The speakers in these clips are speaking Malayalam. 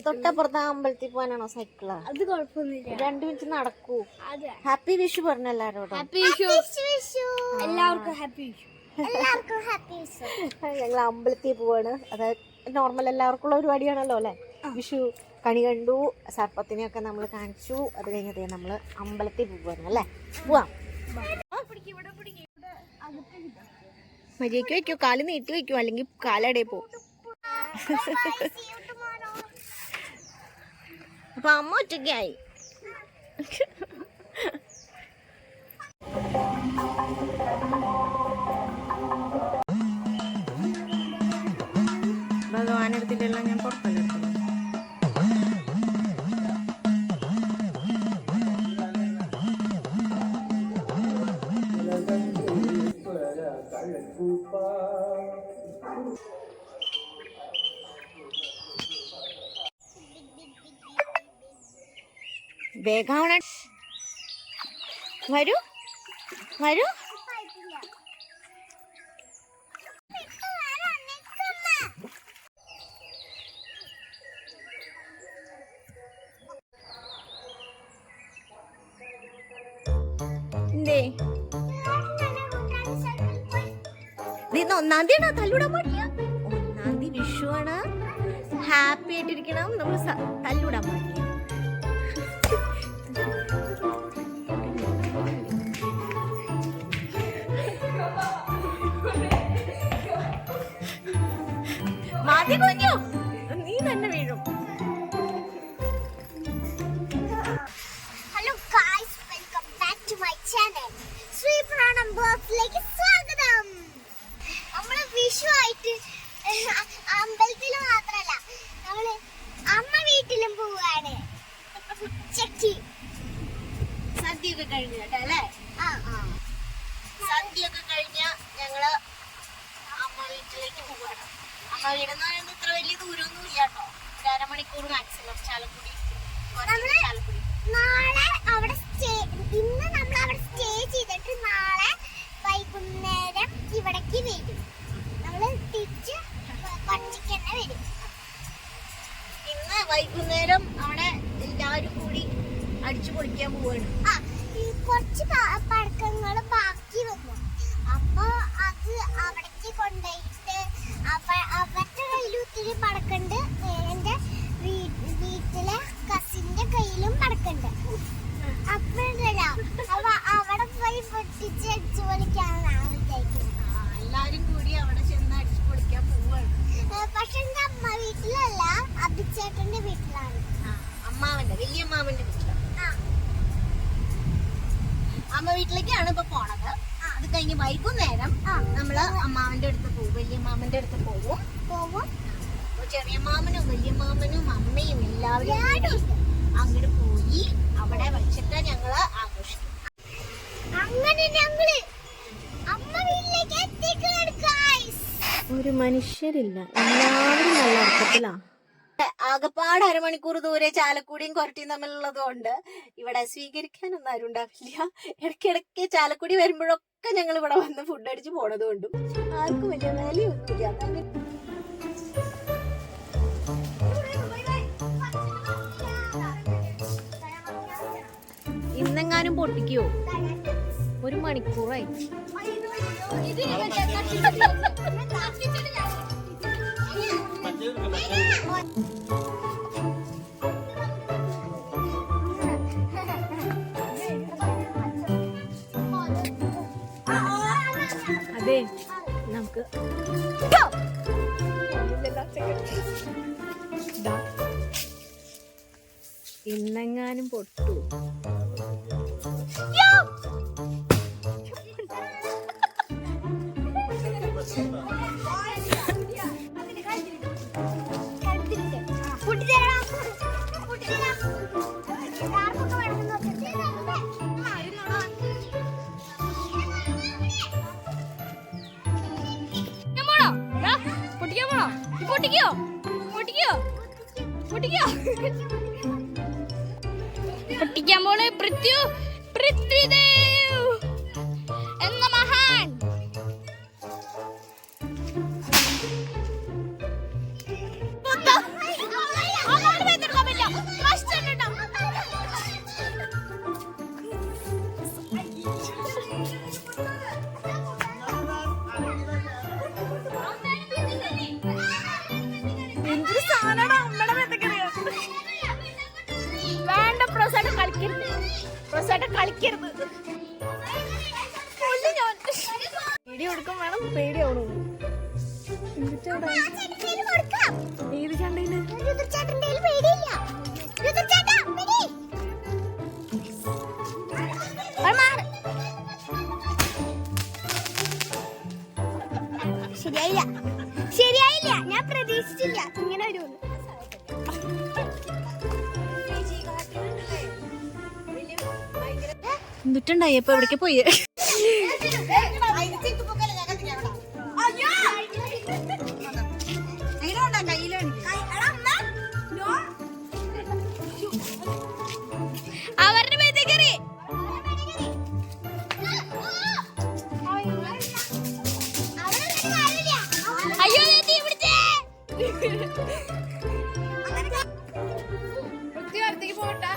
തൊട്ടപ്പുറത്ത് അമ്പലത്തിൽ പോകാനാണോ സൈക്കിള്? അത് കുഴപ്പമൊന്നുമില്ല, 2 മിനിറ്റ് നടക്കൂ. ഹാപ്പി വിഷു പറഞ്ഞ എല്ലാരോടും. എല്ലാവർക്കും ഹാപ്പി വിഷു. ഞങ്ങൾ അമ്പലത്തിൽ പോവാണ്. അതായത് നോർമൽ എല്ലാവർക്കും ഉള്ള പരിപാടിയാണല്ലോ അല്ലെ. വിഷു കണി കണ്ടു, സർപ്പത്തിനെയൊക്കെ നമ്മൾ കാണിച്ചു. അത് കഴിഞ്ഞതേ നമ്മള് അമ്പലത്തിൽ പോവാണ് അല്ലേ. പോവാം. മര്യാദയ്ക്ക് വെക്കോ, കാല് നീട്ടി വെക്കോ, അല്ലെങ്കിൽ കാലടേ പോവും. അപ്പൊ അമ്മ ഒറ്റയ്ക്കായി. ഭഗവാനെടുത്തിട്ടുള്ള ഞാൻ പുറത്തല്ലേ. വേഗാവണ, വരൂ വരൂ. എന്തേ ഇന്ന് 1-ാം തീയതിയാണോ തല്ലൂടാൻ പാടില്ല? 1-ാം തീയതി വിഷുവാണ്. ഹാപ്പി ആയിട്ടിരിക്കണം. നമ്മൾ തല്ലൂടാൻ പാടില്ല. മാറ്റി കുഞ്ഞു, നീ തന്നെ വീഴും. Hello guys, welcome back to my channel. Sreepranam ബ്ലോഗ്സിലേക്ക് സ്വാഗതം. നമ്മള് വിഷു ആയിട്ട് അമ്പലത്തിൽ മാത്രല്ല, നമ്മള് അമ്മ വീട്ടിലും പോവാണ്. ഉച്ചക്ക് സദ്യയൊക്കെ കഴിഞ്ഞ അല്ലേ? സദ്യയൊക്കെ കഴിഞ്ഞ ഞങ്ങള് അമ്മ വീട്ടിലേക്ക് പോവാണ്. അമ്മ വീടെന്ന് പറയുന്നത് ഇത്ര വലിയ ദൂരമൊന്നും ഇല്ല കേട്ടോ. 1.5 മണിക്കൂർ മാക്സിമം. ചാലക്കുടി. നാളെ അവിടെ ഇന്ന് നമ്മൾ അവിടെ സ്റ്റേ ചെയ്തിട്ട് നാളെ വൈകുന്നേരം ഇവിടേക്ക് വരും. നമ്മള് തിരിച്ച് പട്ടിക്ക് തന്നെ വരും. ഇന്ന് വൈകുന്നേരം അവിടെ എല്ലാവരും കൂടി അടിച്ചു പൊളിക്കാൻ പോവാണ്. കുറച്ച് പടക്കങ്ങൾ ബാക്കി വന്നു. അപ്പൊ അത് അവിടേക്ക് കൊണ്ടുപോയിട്ട് അവരുടെ കയ്യിൽ ഒത്തിരി പടക്കുണ്ട്. എന്റെ വീട്ടിലെ കസിന്റെ കയ്യിലും പടക്കുണ്ട്. അപ്പോഴല്ല അവിടെ പോയി പൊട്ടിച്ച് അടിച്ചു പൊളിക്കാനാണ് വിചാരിക്കുന്നത്. എല്ലാരും കൂടി അവിടെ ചെന്ന് അടിച്ചു പൊളിക്കാൻ പോവാണ്. പക്ഷെ എന്റെ അമ്മ വീട്ടിലല്ല, അഭിച്ചേട്ടന്റെ വീട്ടിലാണ്. അമ്മാവന്റെ വലിയമ്മാവന്റെ വീട്ടിലാണ്. അമ്മ വീട്ടിലേക്കാണ് ഇപ്പൊ പോണത്. അത് കഴിഞ്ഞ് വൈകുന്നേരം നമ്മള് അമ്മാവന്റെ അടുത്ത് പോകും, വലിയമ്മാമന്റെ അടുത്ത് പോകും. ചെറിയ മാമനും വലിയമ്മാമനും അമ്മയും എല്ലാവരും അങ്ങോട്ട് പോയി അവിടെ വെച്ചിട്ട് ഞങ്ങള് ആഘോഷിക്കും. അങ്ങനെ ഞങ്ങള് അമ്മ വീട്ടിലേക്ക് എത്തിക്കുകയാണ് ഗൈസ്. ഒരു മനുഷ്യരില്ല, എല്ലാവരും നല്ല അർത്ഥത്തിലാ. ആകപ്പാട് 1/2 മണിക്കൂർ ദൂരെ ചാലക്കുടിയും കൊരട്ടിയും തമ്മിലുള്ളത് കൊണ്ട് ഇവിടെ സ്വീകരിക്കാനൊന്നും ആരും ഉണ്ടാവില്ല. ഇടയ്ക്കിടയ്ക്ക് ചാലക്കുടി വരുമ്പോഴൊക്കെ ഞങ്ങൾ ഇവിടെ വന്ന് ഫുഡ് അടിച്ച് പോണത് കൊണ്ടും ആർക്കും വലിയ വിലയൊന്നുമില്ല. ഇന്നെങ്ങാനും പൊട്ടിക്കോ? 1 മണിക്കൂറായി. അതെ, നമുക്ക് ഇന്നെങ്ങാനും പൊട്ടു. പൊട്ടിക്കാൻ പോണേ പൃഥ്വിദേവ് എന്ന മഹാൻ. കളിക്കരുത്. പേടി കൊടുക്കാൻ വേണം, പേടിയാവണോ? ഏത് ചണ്ടയില്? ശരിയായില്ല, ശരിയായില്ല. ഞാൻ പ്രതീക്ഷിച്ചില്ല ഇങ്ങനെ ഒരു എന്നിട്ടുണ്ടായി. ഇപ്പൊ എവിടേക്ക് പോയി? അവരുടെ മേത്തേക്ക് കയറി. അയ്യോ തീ പിടിച്ചേ. പോട്ടാ.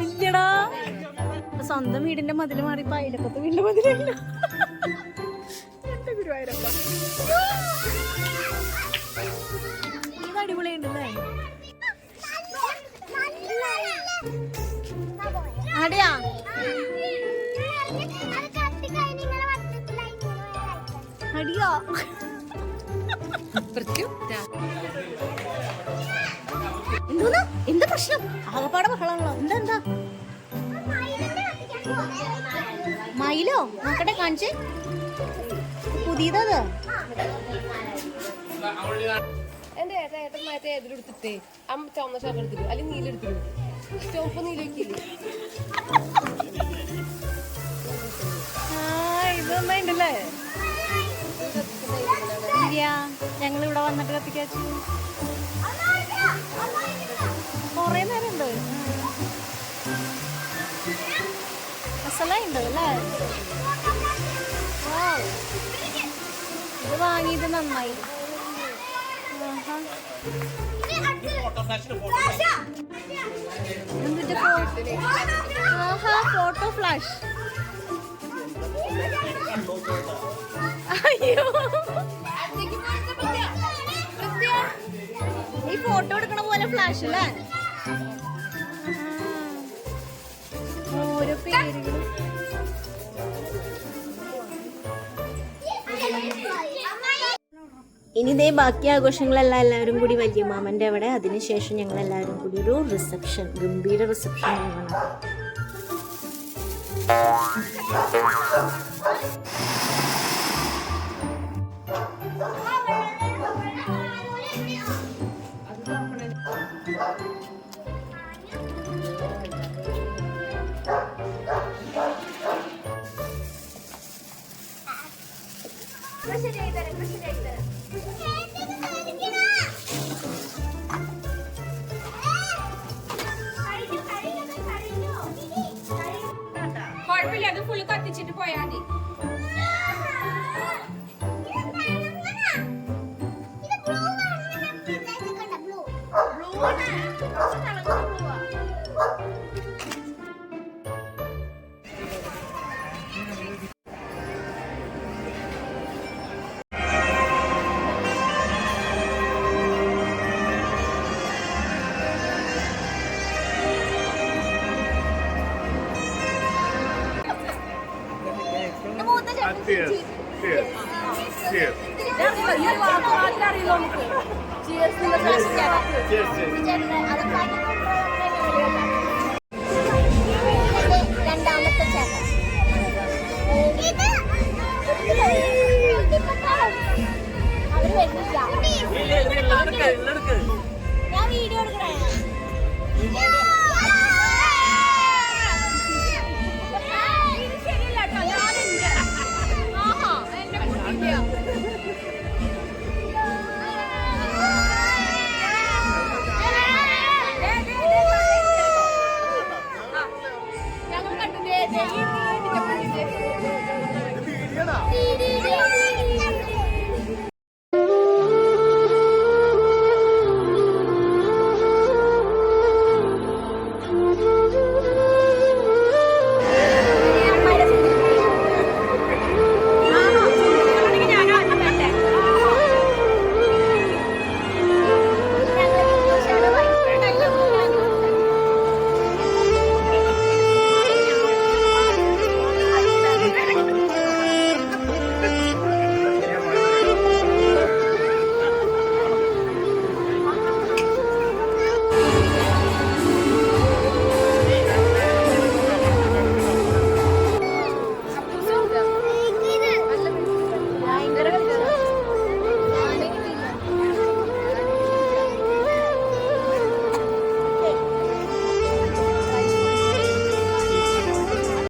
ഇല്ലടാ, സ്വന്തം വീടിന്റെ മതില് മാറിപ്പോ അയലപ്പത്തെ വീടിന്റെ മതിലില്ല. ഗുരുവായൂരപ്പ, ഇത് അടിപൊളിയുണ്ടല്ലേ? അടിയാ അടിയോ? എന്തോന്നാ? എന്താ പ്രശ്നം? ആകപ്പാടെ ബഹളാണല്ലോ. എന്താ മയിലോ? നോക്കട്ടെ, കാണിച്ച്. പുതിയതാ. എന്റെ ഏട്ടൻ മറ്റേ എതിരെടുത്തിട്ടേ അമ്മ ചുവന്ന ഷർട്ട് എടുത്തിട്ടു, അല്ലെങ്കിൽ നീലെടുത്തിട്ടു. ചുവപ്പ് നീലൊക്കെയില്ലേ? ഇതൊന്നുണ്ടല്ലേ? ഞങ്ങളിവിടെ വന്നിട്ട് കത്തിക്കാച്ചു. കൊറേ നേരം ഉണ്ട്. മസാലയുണ്ട് അല്ലേ? ഇത് വാങ്ങിയത് നന്നായി. Photo flash. അയ്യോ, ഈ ഫോട്ടോ എടുക്കണ പോലെ ഫ്ലാഷ് അല്ലേ? ഓരോ പേരുകൾ. ഇനി ഇതേ ബാക്കി ആഘോഷങ്ങളെല്ലാം എല്ലാവരും കൂടി വലിയ മാമൻ്റെ അവിടെ. അതിനുശേഷം ഞങ്ങൾ എല്ലാവരും കൂടി ഒരു റിസപ്ഷൻ, ഗംഭീര റിസപ്ഷൻ ആണ്. കുഴപ്പമില്ല, അത് ഫുള്ള് കത്തിച്ചിട്ട് പോയാ മതി. രണ്ടാമത്തെ ചേട്ടൻ അവര് വരുന്നില്ല. ഞാൻ വീഡിയോ എടുക്കണേ. ഞങ്ങൾ കണ്ടു.